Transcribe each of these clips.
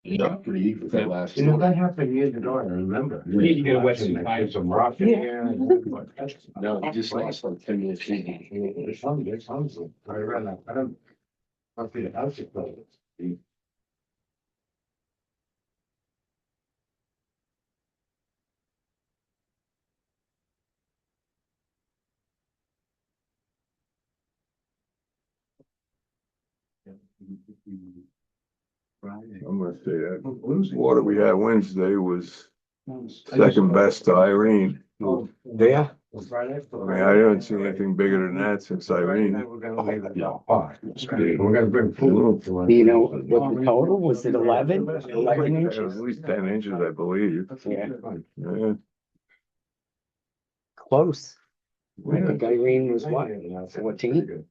Yeah, pretty easy for that last. You know, that happened years ago, I remember. We need to get a wetsuit. Like, some rock in here. No, you just lost like 10 minutes. There's some, I ran out, I don't. Must be the house is closed. I'm gonna say that water we had Wednesday was second best to Irene. There? I mean, I haven't seen anything bigger than that since Irene. We're gonna leave it now. We're gonna bring food. Do you know what the total was? It 11? 11 At inches? least 10 inches, I believe. Yeah, Yeah. close. I think Irene was what, 14?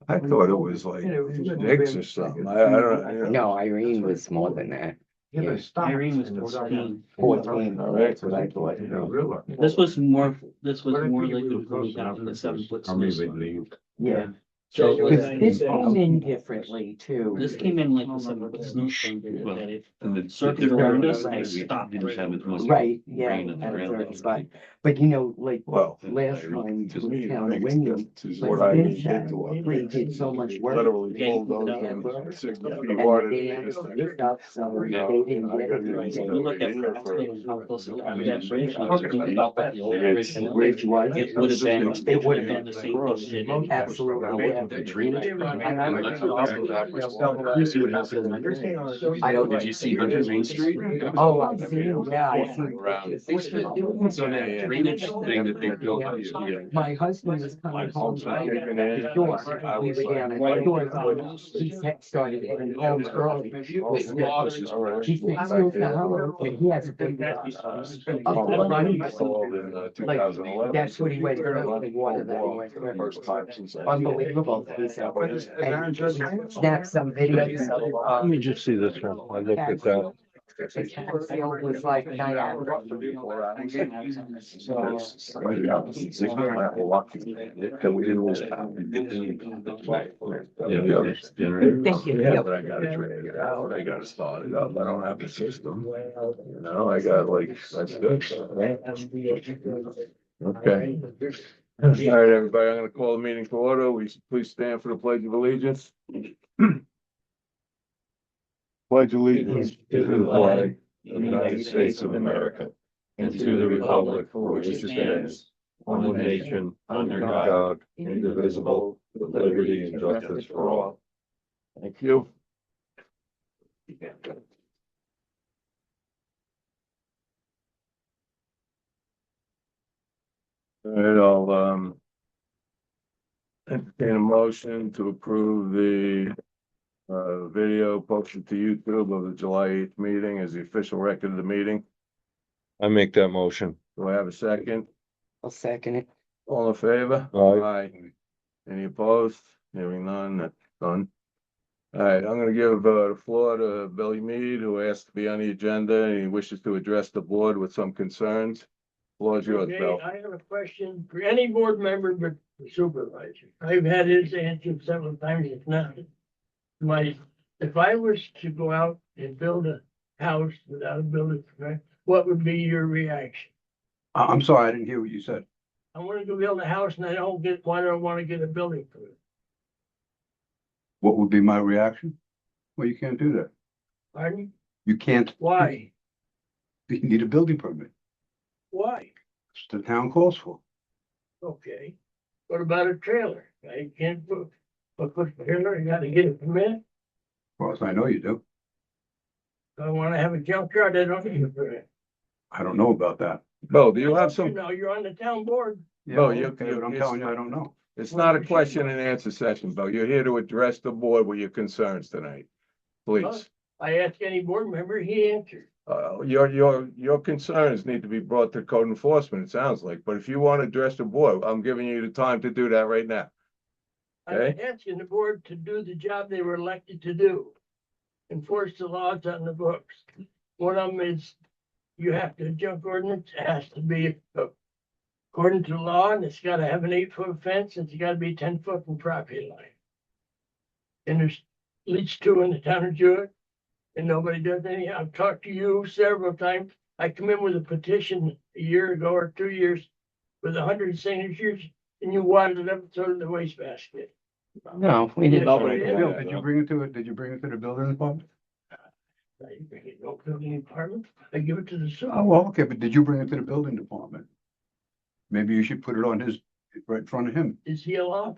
I thought it was like 6 or something. I don't. No, Irene was more than that. Yeah. Irene was 14. 14, Alright. that's what I thought. This was more like the 40,000 to 7 foot. Yeah. So Because this came in differently too. this came in like the 7 foot snowstorm did Well, that it And the circuit around us and it stopped. Didn't have as much. Right, yeah, rain in the at a ground. certain spot. But you know, like Well, last time, to we me, found I a think window. this is But what I since did that, to her. we did so much work. Literally Yeah, pulled those yeah. in 60 feet And water. the dams and stuff, so they didn't get it. Right, so we look at Craftsman and how close it got to that bridge. Okay. I was thinking about that, the old bridge, and Bridge was. it would have been, it would have been the same thing. they did. Absolutely, yeah. The drainage. And I You see what happened? I don't. Did you see Hundred Main Street? Oh, I see, yeah, I see. So that drainage thing that they built. My husband was coming home from his door. We were down at the door. He started heading home early. He said, "Move the house," and he has a big. Called in Like, 2011. that's what he went through, the water that he went through. First time since. Unbelievable. He said, and snapped some videos of, Let me just see this one. I looked at that. the Catfield was like Niagara. That we didn't lose. Thank you. Yeah, but I gotta drag it out, I gotta start it up, I don't have the system. You know, I got like, that's good. Okay. All right, everybody, I'm gonna call the meeting to order. We please stand for the pledge of allegiance. Pledge allegiance to the flag of the United States of America and to the republic for which it stands, one nation, under God, indivisible, with liberty and justice for all. Thank you. All right, I'll entertain a motion to approve the video posted to YouTube of the July 8th meeting as the official record of the meeting. I make that motion. Do I have a second? I'll second it. All in favor? Aye. Any opposed? Hearing none, that's done. All right, I'm gonna give the floor to Billy Mead, who asked to be on the agenda and he wishes to address the board with some concerns. Floor is yours, Okay, Bill. I have a question for any board member but the supervisor. I've had his answer several times, it's not. If I was to go out and build a house without a building permit, what would be your reaction? I'm sorry, I didn't hear what you said. I want to go build a house and I don't get, why do I want to get a building permit? What would be my reaction? Well, you can't do that. Pardon? You can't. Why? You need a building permit. Why? It's the town calls for. Okay. What about a trailer? I can't put a trailer, you gotta get a permit. As far as I know, you do. If I want to have a junkyard, I don't need a permit. I don't know about that. Bill, do you have You some, know, you're on the town board. No, you- Okay, but I'm telling you, I don't know. it's not a question and answer session, Bill. You're here to address the board with your concerns tonight. Please. I asked any board member, he answered. Your concerns need to be brought to code enforcement, it sounds like, but if you want to address the board, I'm giving you the time to do that right now. I'm Okay. asking the board to do the job they were elected to do. Enforce the laws on the books. One of them is you have to, junk ordinance has to be according to law, and it's gotta have an 8-foot fence, and it's gotta be 10 foot from property line. And there's at least 2 in the town of Jewitt, and nobody does anything. I've talked to you several times. I come in with a petition a year ago or 2 years with 100 signatures, and you wadded it up and threw it in the wastebasket. No, we didn't. Yes, Nobody you did. Bill, did you bring it to it? Did you bring it to the building department? I bring it, no building department, I give it to the Oh, super. well, okay, but did you bring it to the building department? Maybe you should put it on his, right in front of him. Is he a law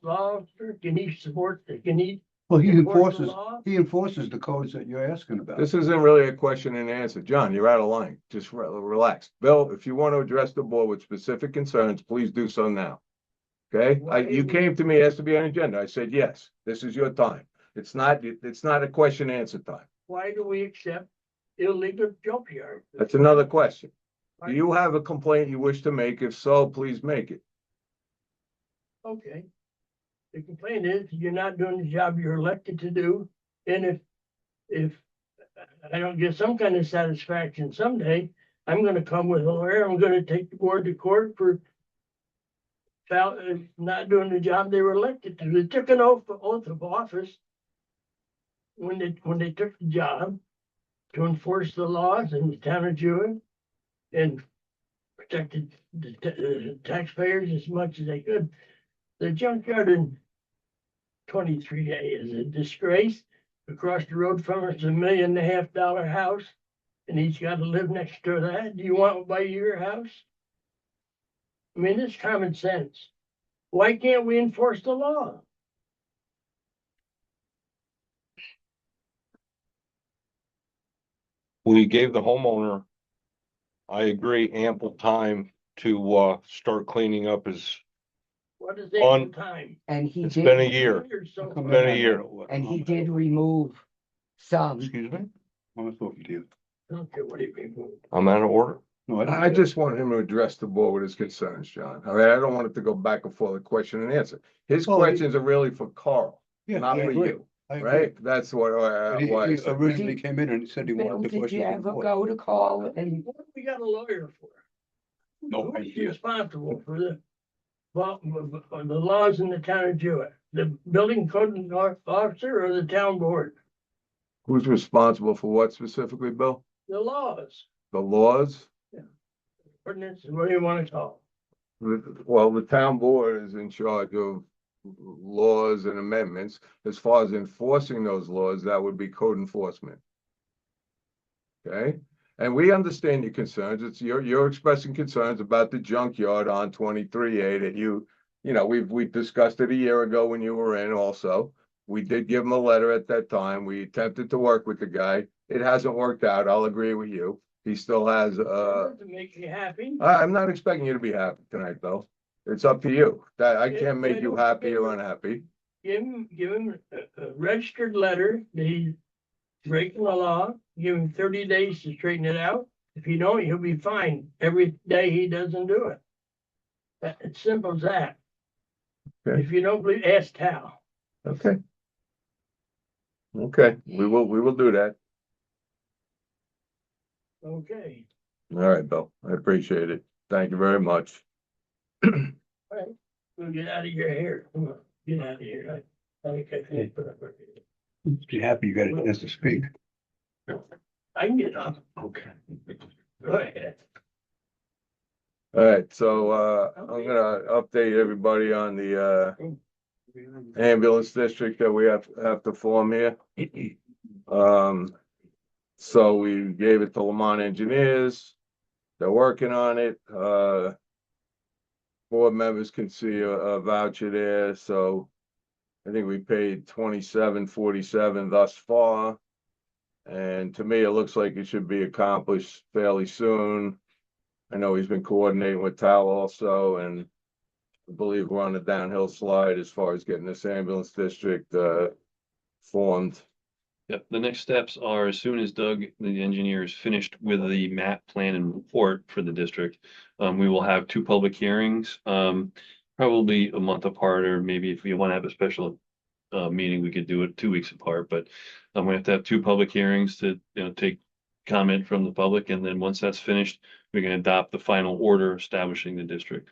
officer? Can he support, can he? Well, he enforce the enforces, law? he enforces the codes that you're asking about. This isn't really a question and answer. John, you're out of line. Just relax. Bill, if you want to address the board with specific concerns, please do so now. Okay? You came to me, it has to be on the agenda. I said, yes, this is your time. It's not a question and answer time. Why do we accept illegal junkyard? That's another question. Do you have a complaint you wish to make? If so, please make it. Okay. The complaint is you're not doing the job you're elected to do. And if I don't get some kind of satisfaction someday, I'm gonna come with a lawyer. I'm gonna take the board to court for not doing the job they were elected to. They took an oath of office when they took the job to enforce the laws in the town of Jewitt and protected the taxpayers as much as they could. The junkyard in 23A is a disgrace. Across the road from us, $1.5 million house, and he's got to live next to that. Do you want to buy your house? I mean, it's common sense. Why can't we enforce the law? We gave the homeowner, I agree, ample time to start cleaning up his, What is the time? And he it's been a did, year. Years, so- Come Been a in. year. and he did remove some. Excuse me? I'm talking to you. I don't care what he means. I'm out of order. No, I I just want him to address the board with his concerns, John. I mean, I don't want it to go back and forth, question and answer. His Well, he- questions are really for Carl, Yeah, not I for agree. you, I agree. right? That's what, But why. I he said- originally came in and said he Bill, wanted the did you question. ever go to call and What do we got a lawyer for? No Who's idea. responsible for the laws in the town of Jewett? The building code officer or the town board? Who's responsible for what specifically, Bill? The laws, The laws? ordinance, what do you want to call Well, the town board is in charge of laws and amendments. As far as enforcing those laws, that would be code enforcement. Okay, and we understand your concerns. It's you're expressing concerns about the junkyard on 23A that you know, we discussed it a year ago when you were in also. We did give him a letter at that time. We attempted to work with the guy. It hasn't worked out. I'll agree with you. He still has, it? Doesn't make you happy. I'm not expecting you to be happy tonight, though. It's up to you. That I can't make you happy or unhappy. Give him a registered letter that he's breaking the law. Give him 30 days to straighten it out. If you don't, he'll be fined every day he doesn't do it. It's simple as that. Okay. If you don't believe, ask Tal. Okay. Okay, we will do that. Okay. All right, Bill. I appreciate it. Thank you very much. We'll get out of your hair. Come on, get out of here. I think I can put up with it. Be happy you got a chance to speak. I can get up. Okay. Go ahead. All right, so I'm gonna update everybody on the ambulance district that we have to form here. So we gave it to Lamont Engineers. They're working on it. Board members can see a voucher there, so I think we paid $27.47 thus far. And to me, it looks like it should be accomplished fairly soon. I know he's been coordinating with Tal also, and I believe we're on a downhill slide as far as getting this ambulance district formed. Yep, the next steps are as soon as Doug, the engineer, is finished with the map plan and report for the district. We will have 2 public hearings, probably a month apart, or maybe if we want to have a special meeting, we could do it 2 weeks apart, but we have to have 2 public hearings to, take comment from the public, and then once that's finished, we can adopt the final order establishing the district.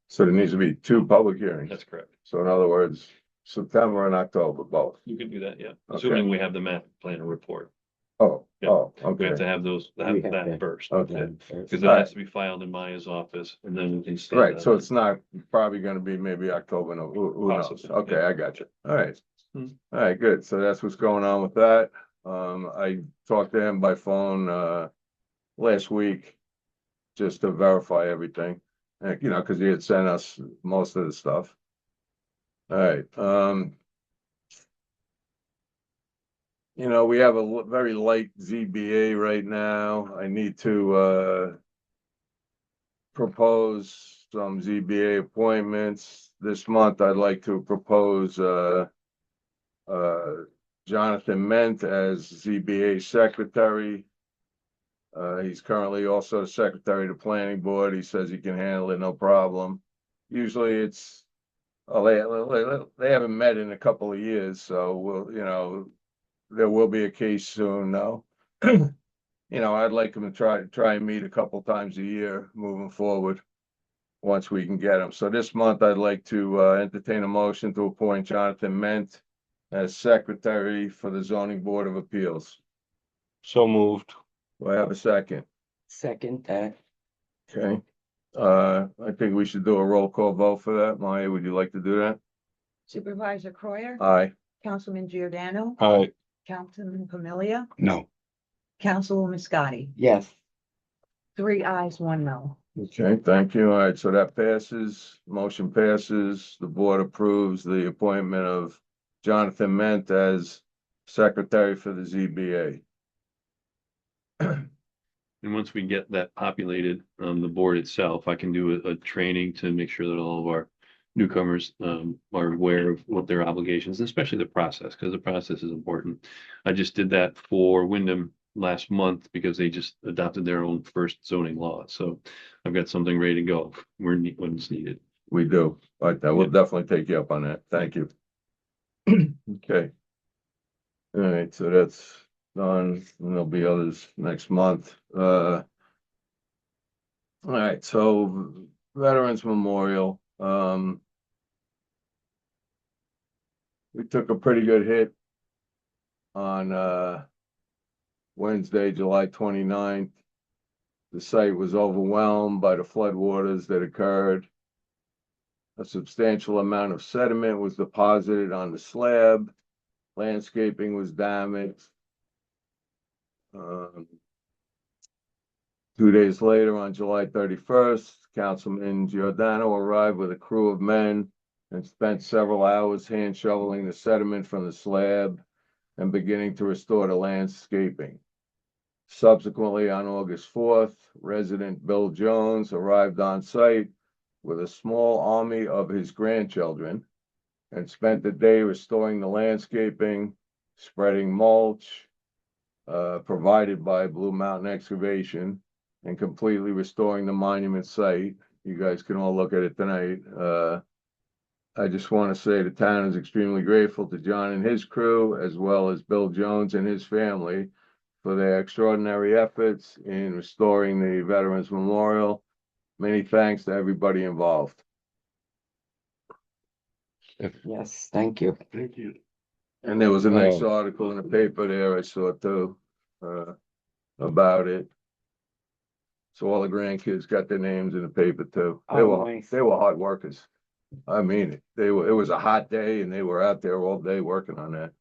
So there needs to be 2 public hearings. That's correct. So in other words, September and October, both. You can do that, yeah, Okay. assuming we have the map plan report. Oh, Yeah. oh, We have okay, to have those, We have have that to- first. okay. Because it has to be filed in Maya's office and then we can. stamp Right, that so on. it's not probably gonna be maybe October, no, who knows? Possibly, Okay, yeah. I got you. All right. Hmm. All right, good. So that's what's going on with that. I talked to him by phone, last week just to verify everything. You know, because he had sent us most of the stuff. All right, you know, we have a very light ZBA right now. I need to, propose some ZBA appointments. This month, I'd like to propose, Jonathan Ment as ZBA secretary. He's currently also secretary to planning board. He says he can handle it, no problem. Usually it's, oh, they haven't met in a couple of years, so we'll, you know, there will be a case soon, though. You know, I'd like him to try and meet a couple times a year moving forward, once we can get him. So this month, I'd like to entertain a motion to appoint Jonathan Ment as secretary for the zoning board of appeals. So moved. Do I have a second? Second that. Okay. I think we should do a roll call vote for that. Maya, would you like to do that? Supervisor Croyer, Aye. Councilman Giordano, Aye. Councilman Pamelia, No. Councilwoman Scotty. Yes. 3 ayes, 1 no. Okay, thank you. All right, so that passes, motion passes. The board approves the appointment of Jonathan Ment as secretary for the ZBA. And once we get that populated, the board itself, I can do a training to make sure that all of our newcomers, are aware of what their obligations, especially the process, because the process is important. I just did that for Wyndham last month because they just adopted their own first zoning law. So I've got something ready to go when it's needed. We do, but I will definitely take you up on that. Thank you. Okay. All right, so that's done, and there'll be others next month. All right, so Veterans Memorial, we took a pretty good hit on Wednesday, July 29th. The site was overwhelmed by the floodwaters that occurred. A substantial amount of sediment was deposited on the slab. Landscaping was damaged. 2 days later, on July 31st, Councilman Giordano arrived with a crew of men and spent several hours hand shoveling the sediment from the slab and beginning to restore the landscaping. Subsequently, on August 4th, resident Bill Jones arrived on site with a small army of his grandchildren and spent the day restoring the landscaping, spreading mulch, provided by Blue Mountain Excavation, and completely restoring the monument site. You guys can all look at it tonight. I just want to say the town is extremely grateful to John and his crew, as well as Bill Jones and his family, for their extraordinary efforts in restoring the Veterans Memorial. Many thanks to everybody involved. Yes, thank you. Thank you. And there was a nice article in the paper there I saw too, about it. So all the grandkids got their names in the paper too. Oh, nice. They were hard workers. I mean, it was a hot day and they were out there all day working on that.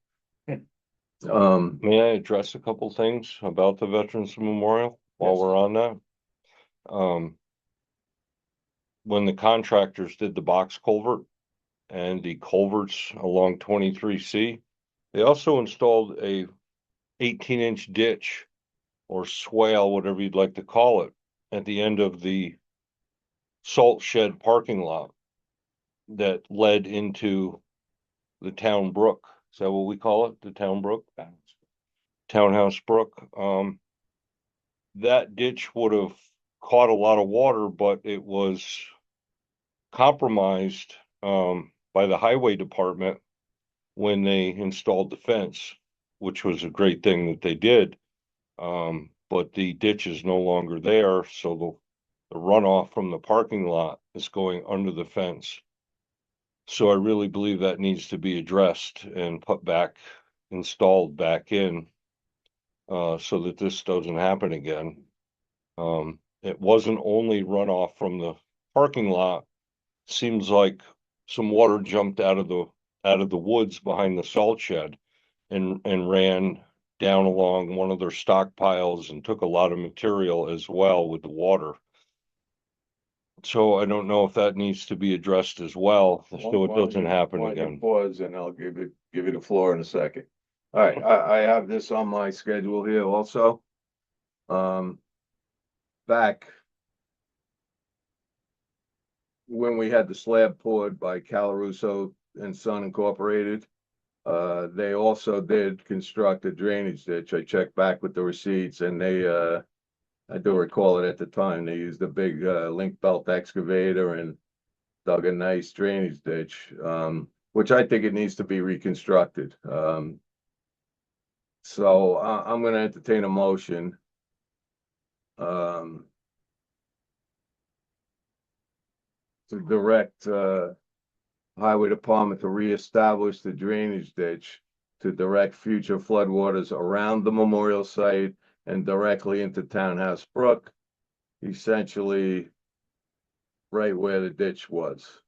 May I address a couple things about the Veterans Memorial while Yes. we're on that? When the contractors did the box culvert and the culverts along 23C, they also installed a 18-inch ditch or swale, whatever you'd like to call it, at the end of the salt shed parking lot that led into the town brook. Is that what we call it? The town brook? Townhouse brook. That ditch would have caught a lot of water, but it was compromised by the highway department when they installed the fence, which was a great thing that they did. But the ditch is no longer there, so the runoff from the parking lot is going under the fence. So I really believe that needs to be addressed and installed back in, so that this doesn't happen again. It wasn't only runoff from the parking lot. Seems like some water jumped out of the woods behind the salt shed and ran down along one of their stockpiles and took a lot of material as well with the water. So I don't know if that needs to be addressed as well, so it doesn't happen Why don't you again. Pause and I'll give you the floor in a second. All right, I have this on my schedule here also. Back when we had the slab poured by Calaruso and Son Incorporated, they also did construct a drainage ditch. I checked back with the receipts and I do recall it at the time, they used a big, link belt excavator and dug a nice drainage ditch, which I think it needs to be reconstructed. So I'm gonna entertain a motion. To direct, Highway Department to reestablish the drainage ditch to direct future floodwaters around the memorial site and directly into Townhouse Brook, essentially right where the ditch was.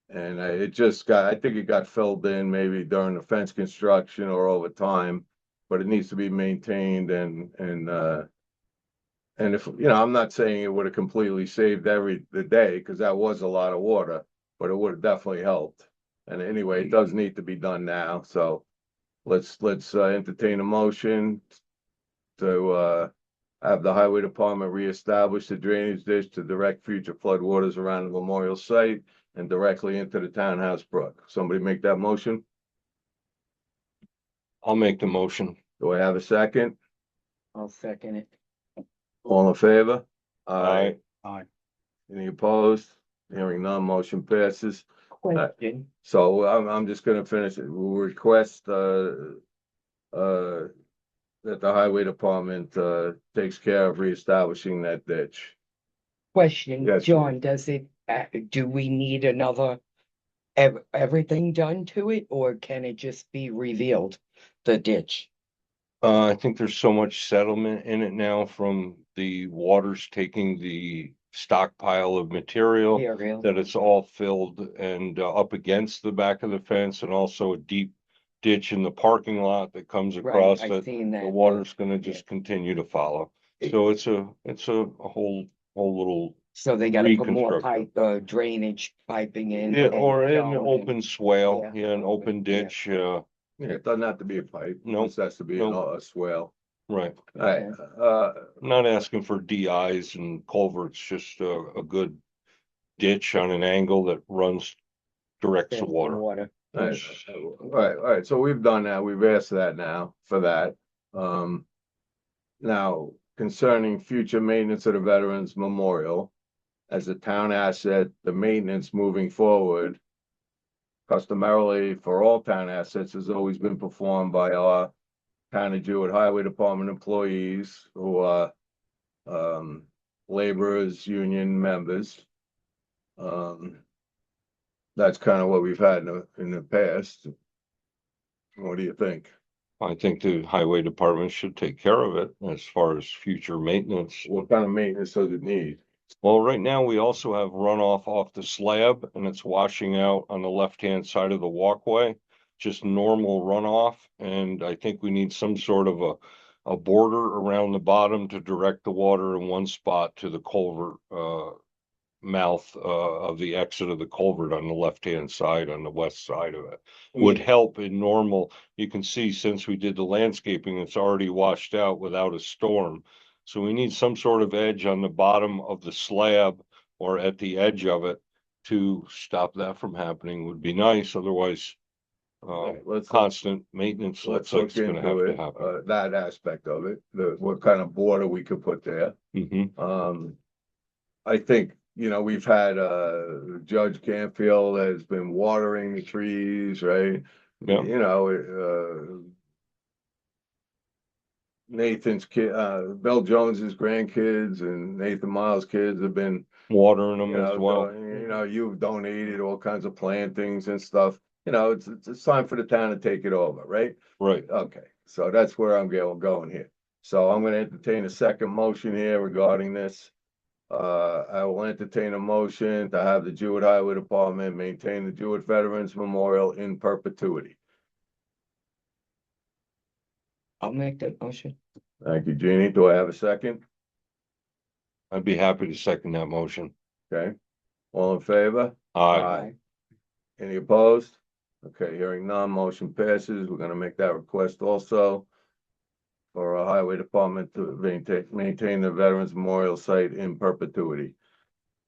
And I think it got filled in maybe during the fence construction or over time, but it needs to be maintained and if, I'm not saying it would have completely saved the day, because that was a lot of water, but it would have definitely helped. And anyway, it does need to be done now, so let's entertain a motion to have the highway department reestablish the drainage ditch to direct future floodwaters around the memorial site and directly into the Townhouse Brook. Somebody make that motion? I'll make the motion. Do I have a second? I'll second it. All in favor? Aye. Any opposed? Hearing none, motion passes. Question, So I'm just gonna finish it. We'll request, that the highway department, takes care of reestablishing that ditch. question, Yes, John, do we need everything done to it, or can it just be revealed, the ditch? I think there's so much settlement in it now from the waters taking the stockpile of material Area? that it's all filled and up against the back of the fence, and also a deep ditch in the parking lot that comes across Right, I've that seen that. the water's gonna just continue to follow. So it's a whole little, So they gotta put more reconstruction. drainage piping in. yeah, and or an down and- open swale, yeah, an open yeah. ditch, Yeah, it doesn't have to be a pipe. Nope. It just has to be Nope. a swale. right. All right, I'm not asking for DIs and culverts, just a good ditch on an angle that directs the There's water. all right, so we've done that. We've asked that now for that. Now concerning future maintenance of the Veterans Memorial as a town asset, the maintenance moving forward customarily for all town assets has always been performed by our Town of Jewitt Highway Department employees who are laborers, union members. That's kind of what we've had in the past. What do you think? I think the highway department should take care of it as far as future maintenance. What kind of maintenance does it need? Well, right now we also have runoff off the slab and it's washing out on the left-hand side of the walkway, just normal runoff. And I think we need some sort of a border around the bottom to direct the water in one spot to the culvert, mouth, of the exit of the culvert on the left-hand side, on the west side of it. Would help in normal, you can see since we did the landscaping, it's already washed out without a storm. So we need some sort of edge on the bottom of the slab or at the edge of it to stop that from happening would be nice, otherwise, constant maintenance looks like it's gonna have to happen. That aspect of it, what kind of border we could put there. I think, we've had, Judge Canfield has been watering the trees, right? Yeah. Nathan's kid, Bill Jones's grandkids and Nathan Miles' kids have been, Watering you them as know, well. you've donated all kinds of plantings and stuff. You know, it's time for the town to take it over, right? Right. Okay, so that's where I'm going here. So I'm gonna entertain a second motion here regarding this. I will entertain a motion to have the Jewitt Highway Department maintain the Jewitt Veterans Memorial in perpetuity. I'll make that motion. Thank you, Jeannie. Do I have a second? I'd be happy to second that motion. Okay, all in favor? Aye. Any opposed? Okay, hearing none, motion passes. We're gonna make that request also for a highway department to maintain the Veterans Memorial Site in perpetuity.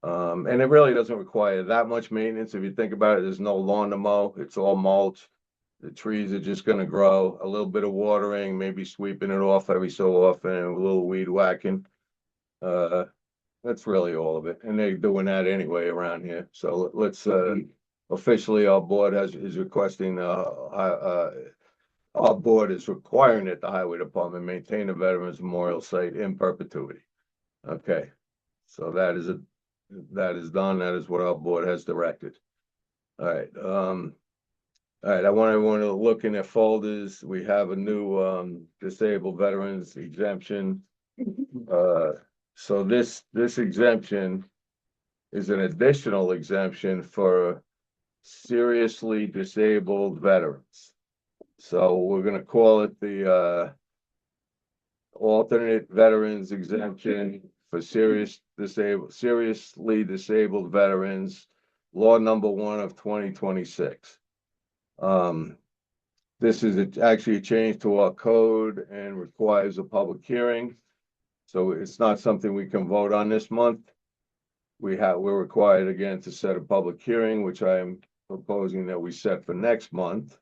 And it really doesn't require that much maintenance. If you think about it, there's no lawn to mow. It's all mulch. The trees are just gonna grow, a little bit of watering, maybe sweeping it off every so often, and a little weed whacking. That's really all of it, and they're doing that anyway around here. So let's, officially, our board is requesting, our board is requiring that the highway department maintain the Veterans Memorial Site in perpetuity. Okay, so that is done. That is what our board has directed. All right, I want everyone to look in their folders. We have a new, disabled veterans exemption. So this exemption is an additional exemption for seriously disabled veterans. So we're gonna call it the alternate veterans exemption for seriously disabled veterans, law number 1 of 2026. This is actually a change to our code and requires a public hearing. So it's not something we can vote on this month. We're required again to set a public hearing, which I am proposing that we set for next month.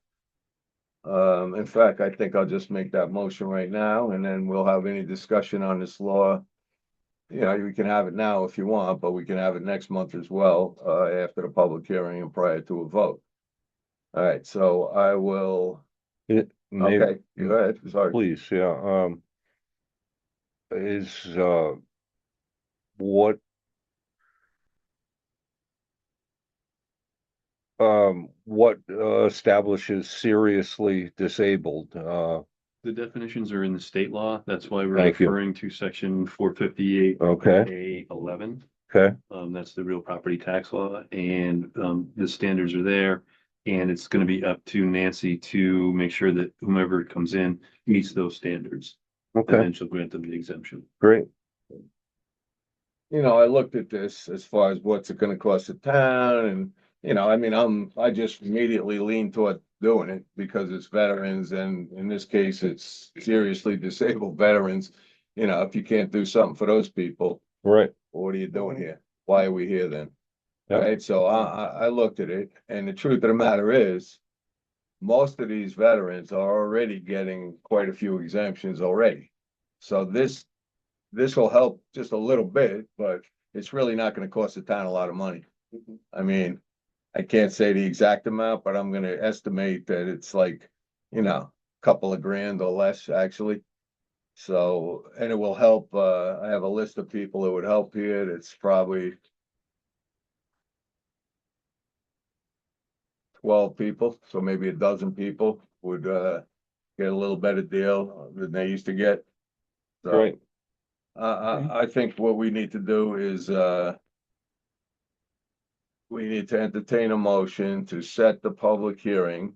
In fact, I think I'll just make that motion right now, and then we'll have any discussion on this law. You know, you can have it now if you want, but we can have it next month as well, after the public hearing and prior to a vote. All right, so I will, Maybe, okay, go ahead, sorry. please, yeah, is, what establishes seriously disabled? The definitions are in the state law. That's why we're Thank you. referring to section 458 Okay, A11. okay, That's the real property tax law, and the standards are there. And it's gonna be up to Nancy to make sure that whomever comes in meets those standards. And okay, then she'll grant them the exemption. great. You know, I looked at this as far as what's it gonna cost the town, and, you know, I mean, I just immediately leaned toward doing it because it's veterans, and in this case, it's seriously disabled veterans. You know, if you can't do something for those people, Right, what are you doing here? Why are we here then? Yep. Right, so I looked at it, and the truth of the matter is, most of these veterans are already getting quite a few exemptions already. So this will help just a little bit, but it's really not gonna cost the town a lot of money. I mean, I can't say the exact amount, but I'm gonna estimate that it's like, you know, a couple of grand or less, actually. So, and it will help, I have a list of people it would help here. It's probably 12 people, so maybe a dozen people would, get a little better deal than they used to get. So, great. I think what we need to do is, we need to entertain a motion to set the public hearing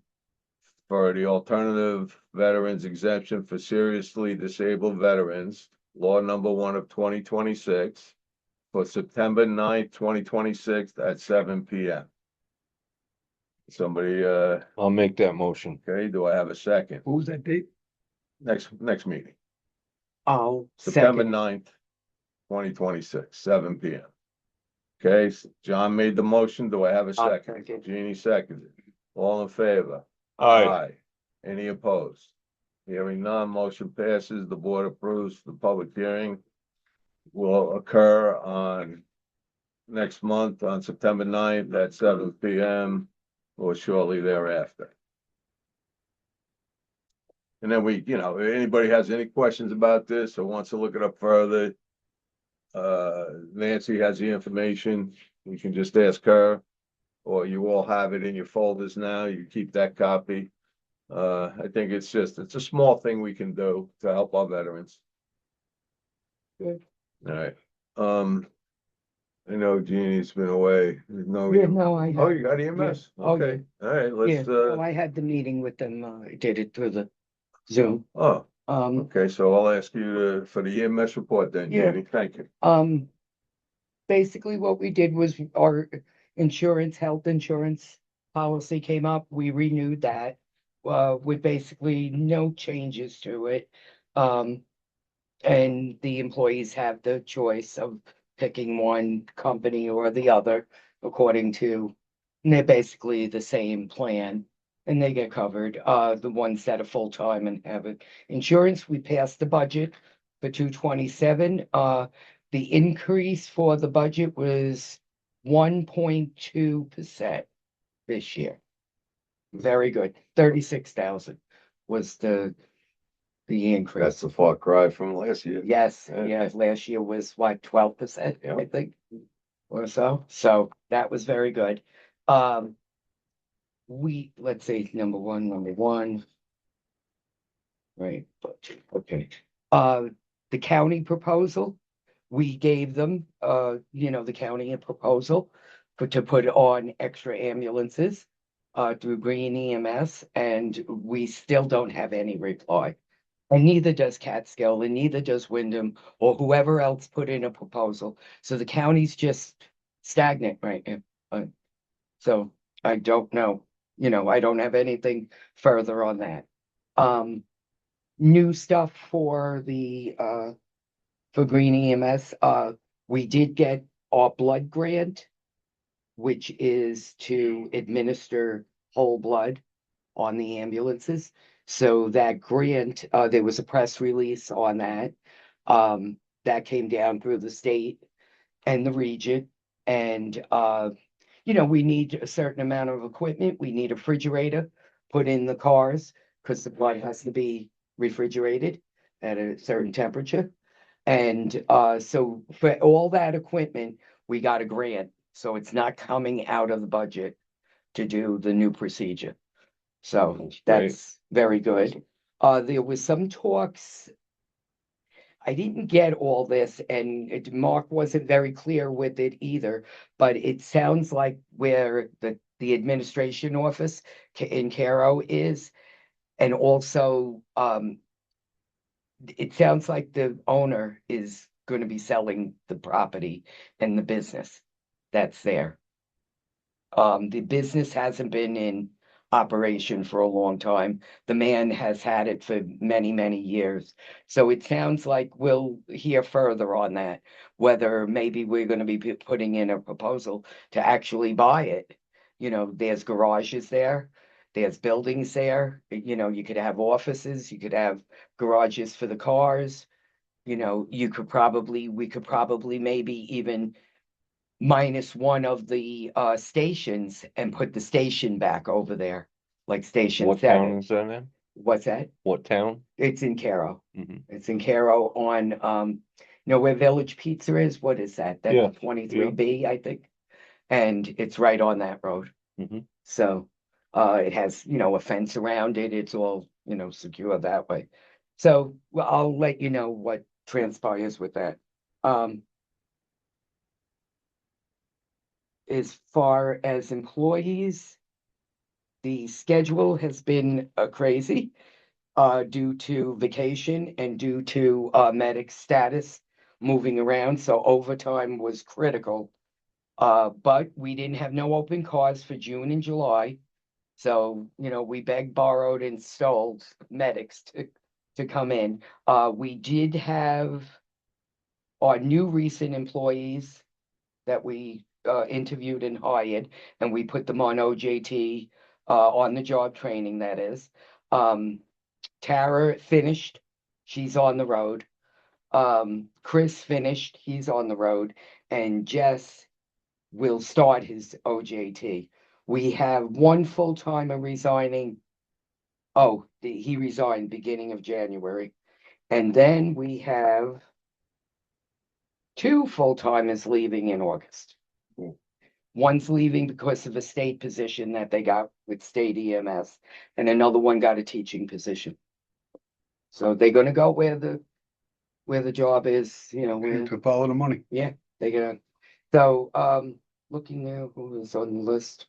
for the alternative veterans exemption for seriously disabled veterans, law number 1 of 2026, for September 9th, 2026 at 7 p.m. Somebody, I'll make that motion. okay, do I have a second? What was that date? Next meeting, I'll September second. 9th, 2026, 7 p.m. Okay, John made the motion. Do I have a I'll second? second. Jeannie seconded. All in favor? Aye, Any opposed? Hearing none, motion passes. The board approves. The public hearing will occur on next month on September 9th at 7 p.m. or shortly thereafter. And then we, you know, if anybody has any questions about this or wants to look it up further, Nancy has the information. You can just ask her, or you all have it in your folders now. You keep that copy. I think it's a small thing we can do to help our veterans. Good. All right. I know Jeannie's been away. No, Yeah, no, I. oh, you got EMS? Oh, yeah. Okay, all right, Yeah, let's, well, I had the meeting with them, I did it through the Zoom. oh, Um, okay, so I'll ask you for the EMS report then, Yeah. Jeannie. Thank you. basically what we did was our insurance, health insurance policy came up, we renewed that. With basically no changes to it. And the employees have the choice of picking one company or the other according to, and they're basically the same plan. And they get covered, the ones that are full-time and have it. Insurance, we passed the budget for 227. The increase for the budget was 1.2% this year. Very good. 36,000 was the increase. That's a far cry from last year. Yes, Yeah. yeah, last year was what, 12%, Yeah. I think, or so. So that was very good. Let's say number one. Right, budget, okay. The county proposal, we gave them, the county a proposal to put on extra ambulances through Green EMS, and we still don't have any reply. And neither does Catskill, and neither does Wyndham, or whoever else put in a proposal. So the county's just stagnant right now. So I don't know, I don't have anything further on that. New stuff for for Green EMS, we did get our blood grant, which is to administer whole blood on the ambulances. So that grant, there was a press release on that. That came down through the state and the region. And, we need a certain amount of equipment. We need a refrigerator put in the cars because the blood has to be refrigerated at a certain temperature. And so for all that equipment, we got a grant. So it's not coming out of the budget to do the new procedure. So that's very good. There was some talks. I didn't get all this, and Mark wasn't very clear with it either, but it sounds like where the administration office in Caro is, and also it sounds like the owner is going to be selling the property and the business that's there. The business hasn't been in operation for a long time. The man has had it for many, many years. So it sounds like we'll hear further on that, whether maybe we're going to be putting in a proposal to actually buy it. There's garages there. There's buildings there. You could have offices, you could have garages for the cars. We could probably maybe even minus one of the stations and put the station back over there, like Station What town 7. is that in? What's that? What town? It's in Caro. Mhm. It's in Caro on, where Village Pizza is? What is that? Yeah, That's 23B, I think. And it's right on that road. Mhm. So it has, a fence around it. It's all, secure that way. So I'll let you know what transpires with that. As far as employees, the schedule has been crazy due to vacation and due to medic status moving around. So overtime was critical. But we didn't have no open cause for June and July. So, we begged, borrowed, and stole medics to come in. We did have our new recent employees that we interviewed and hired, and we put them on OJT, on the job training, that is. Tara finished, she's on the road. Chris finished, he's on the road, and Jess will start his OJT. We have one full-timer resigning Oh, he resigned beginning of January. And then we have two full-timers leaving in August. One's leaving because of a state position that they got with state EMS, and another one got a teaching position. So they're gonna go where the job is, you know, where, To follow the money. yeah, they gonna. So, looking now, who is on the list?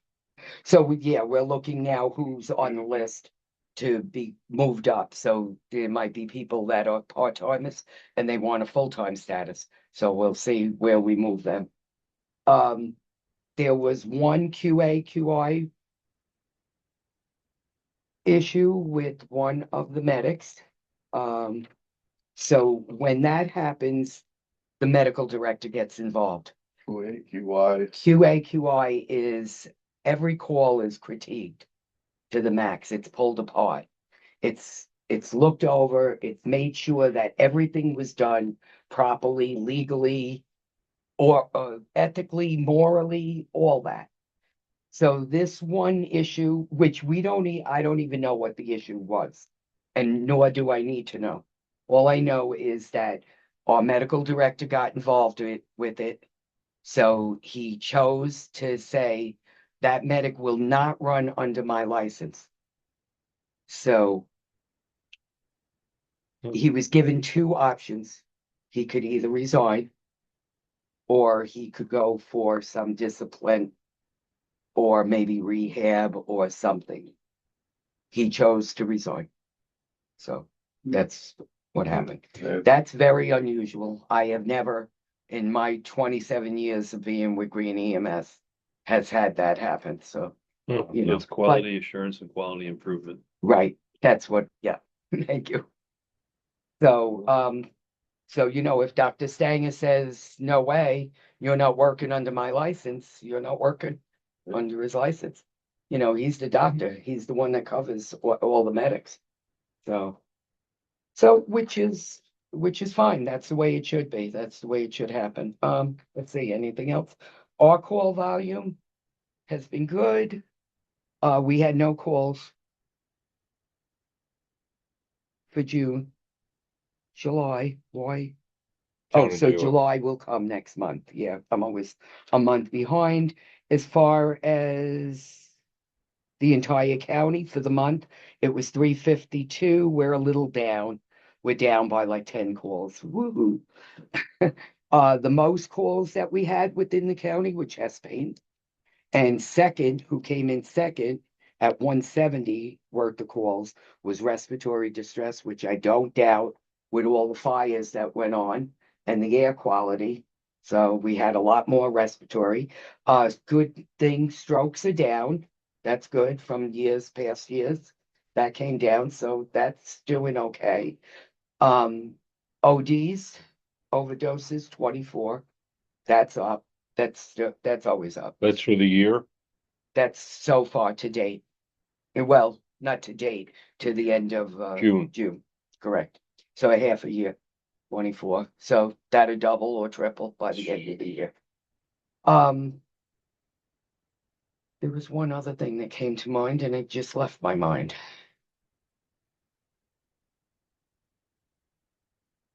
So, yeah, we're looking now who's on the list to be moved up. So there might be people that are part-timers and they want a full-time status. So we'll see where we move them. There was one QA/QI issue with one of the medics. So when that happens, the medical director gets involved. QA, QA/QI is every call is critiqued to the max. It's pulled apart. It's looked over. It's made sure that everything was done properly, legally, or ethically, morally, all that. So this one issue, which I don't even know what the issue was, and nor do I need to know. All I know is that our medical director got involved with it. So he chose to say that medic will not run under my license. So he was given two options. He could either resign or he could go for some discipline or maybe rehab or something. He chose to resign. So that's what happened. That's very unusual. I have never, in my 27 years of being with Green EMS, has had that happen. So, you know, It's quality assurance and quality improvement. right. That's what, yeah. Thank you. So, you know, if Dr. Stanger says, no way, you're not working under my license, you're not working under his license. You know, he's the doctor. He's the one that covers all the medics. So, which is fine. That's the way it should be. That's the way it should happen. Let's see, anything else? Our call volume has been good. We had no calls for June. July, why? Oh, County so jail. July will come next month. Yeah, I'm always a month behind. As far as the entire county for the month, it was 352. We're a little down. We're down by like 10 calls. Woohoo. The most calls that we had within the county were chest pain. And second, who came in second at 170 worth of calls was respiratory distress, which I don't doubt with all the fires that went on and the air quality. So we had a lot more respiratory. Good thing, strokes are down. That's good from past years. That came down, so that's doing okay. ODs, overdoses, 24. That's up. That's always up. That's for the year? That's so far to date. Well, not to date, to the end of June. Correct. So a half a year, 24. So that'll double or triple by the end of the year. There was one other thing that came to mind and it just left my mind.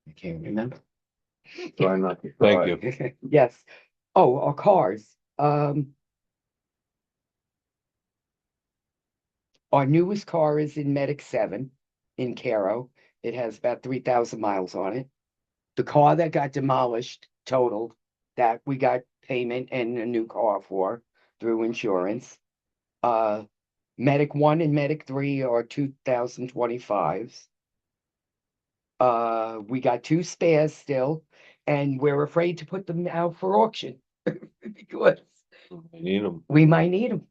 I can't remember. try not to Thank cry. you. Yes. Oh, our cars. Our newest car is in Medic 7 in Caro. It has about 3,000 miles on it. The car that got demolished totaled that we got payment and a new car for through insurance. Medic 1 and Medic 3 are 2025s. We got two spares still, and we're afraid to put them out for auction because I need them. we might need them.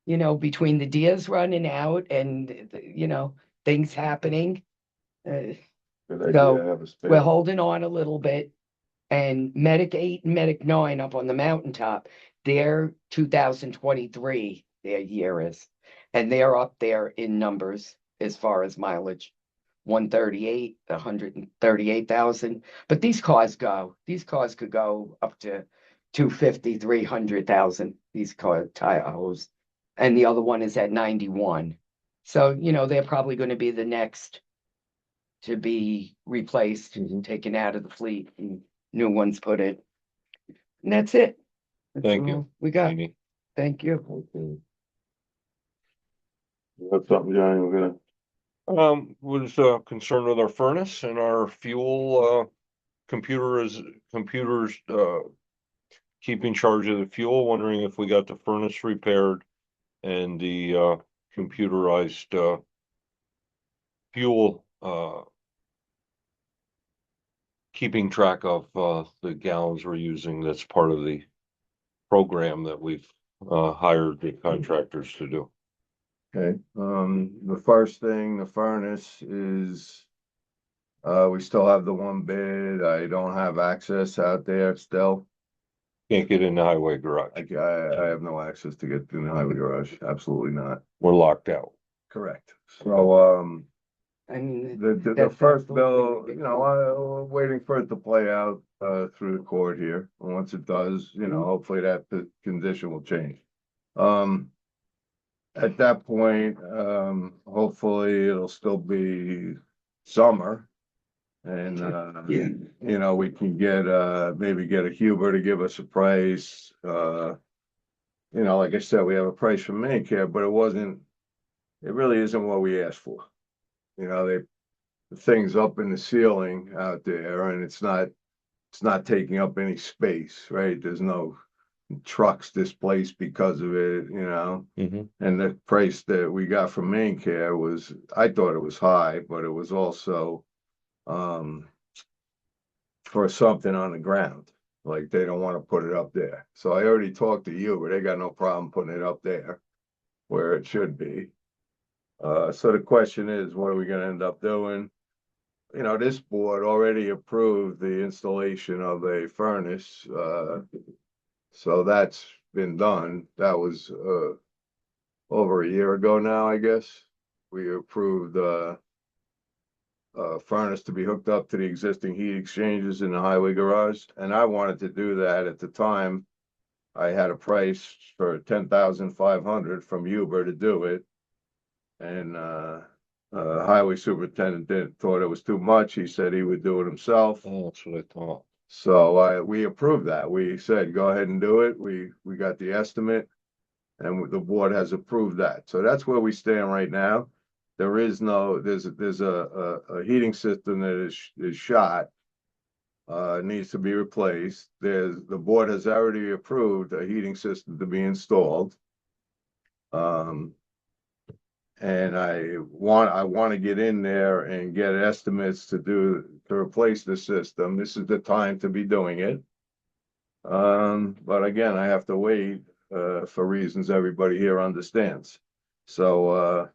You know, between the deers running out and, you know, things happening. Good So, idea, have a spare. We're holding on a little bit. And Medic 8 and Medic 9 up on the mountaintop, they're 2023, their year is. And they're up there in numbers as far as mileage. 138, 138,000. But these cars could go up to 250, 300,000, these car Tahoes. And the other one is at 91. So, they're probably gonna be the next to be replaced and taken out of the fleet and new ones put in. And that's it. That's Thank you, all We got, Amy. thank you. That's something, Johnny, we're gonna. Was concerned with our furnace and our fuel, computers, keeping charge of the fuel, wondering if we got the furnace repaired and the, computerized, fuel, keeping track of, the gallons we're using. That's part of the program that we've, hired the contractors to do. Okay, the first thing, the furnace is, we still have the one bid. I don't have access out there still. Can't get in the highway garage. I have no access to get in the highway garage. Absolutely not. We're locked out. Correct. So, I mean, the that's first the bill, thing. we're waiting for it to play out, through the court here. And once it does, hopefully the condition will change. At that point, hopefully it'll still be summer. And, we can get, maybe get a Huber to give us a price. Like I said, we have a price from Mancare, but it really isn't what we asked for. The thing's up in the ceiling out there and it's not taking up any space, right? There's no trucks displaced because of it, Mm-hmm. and the price that we got from Mancare I thought it was high, but it was also, for something on the ground, like they don't want to put it up there. So I already talked to you, but they got no problem putting it up there where it should be. So the question is, what are we gonna end up doing? This board already approved the installation of a furnace, so that's been done. That was, over a year ago now, I guess. We approved, furnace to be hooked up to the existing heat exchangers in the highway garage, and I wanted to do that at the time. I had a price for 10,500 from Uber to do it. And, highway superintendent thought it was too much. He said he would do it himself. Oh, that's what I thought. So we approved that. We said, go ahead and do it. We got the estimate and the board has approved that. So that's where we stand right now. There's a heating system that is shot, needs to be replaced. The board has already approved a heating system to be installed. And I want to get in there and get estimates to replace the system. This is the time to be doing it. But again, I have to wait, for reasons everybody here understands. So,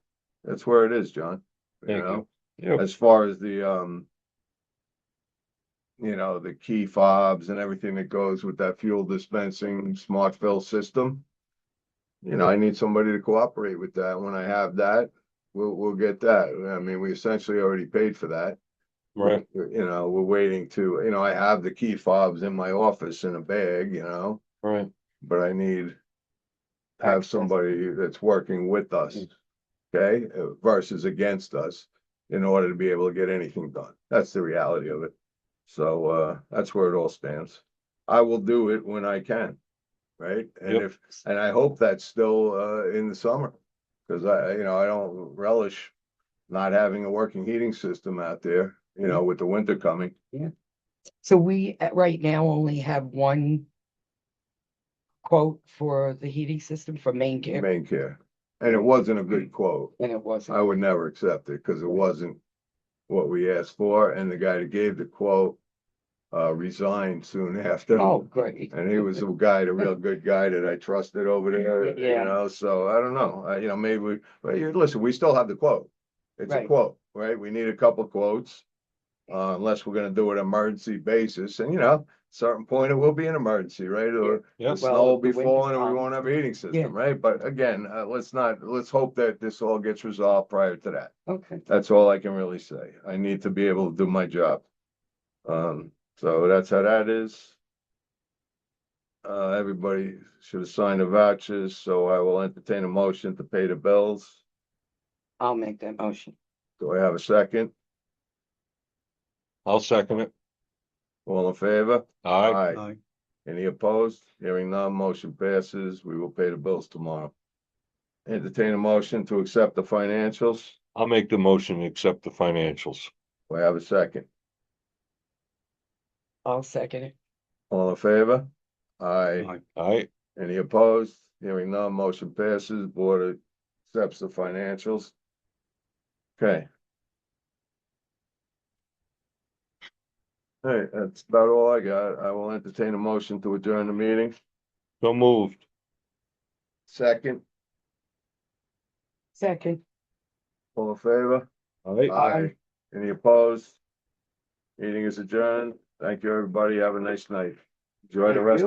that's where it is, John. Thank you. Yep. As far as the key fobs and everything that goes with that fuel dispensing smart fill system. I need somebody to cooperate with that. When I have that, we'll get that. I mean, we essentially already paid for that. Right. We're waiting to, I have the key fobs in my office in a bag, Right. but I need to have somebody that's working with us, okay, versus against us in order to be able to get anything done. That's the reality of it. So, that's where it all stands. I will do it when I can. Right? Yep. And I hope that's still, in the summer. Cause I don't relish not having a working heating system out there, with the winter coming. So we, right now, only have one quote for the heating system for main care, Main care. And it wasn't a good quote. and it wasn't. I would never accept it because it wasn't what we asked for. And the guy that gave the quote, resigned soon after. Oh, great. And he was a real good guy that I trusted over there, Yeah. so I don't know, maybe, listen, we still have the quote. It's a Right. quote, right? We need a couple quotes. Unless we're gonna do it emergency basis, and certain point it will be an emergency, right? Or Yeah. the snow Well, will be the winter falling and we comes. won't have a heating Yeah. system, right? But again, let's hope that this all gets resolved prior to that. Okay. That's all I can really say. I need to be able to do my job. So that's how that is. Everybody should have signed the vouchers, so I will entertain a motion to pay the bills. I'll make that motion. Do I have a second? I'll second it. All in favor? Aye. Aye. Any opposed? Hearing none, motion passes. We will pay the bills tomorrow. Entertain a motion to accept the financials. I'll make the motion to accept the financials. Do I have a second? I'll second it. All in favor? Aye. Aye. Aye. Any opposed? Hearing none, motion passes. Board accepts the financials. Okay. Hey, that's about all I got. I will entertain a motion to adjourn the meeting. So moved. Second, Second. all in favor? Aye. Any opposed? Meeting is adjourned. Thank you, everybody. Have a nice night. Enjoy the rest.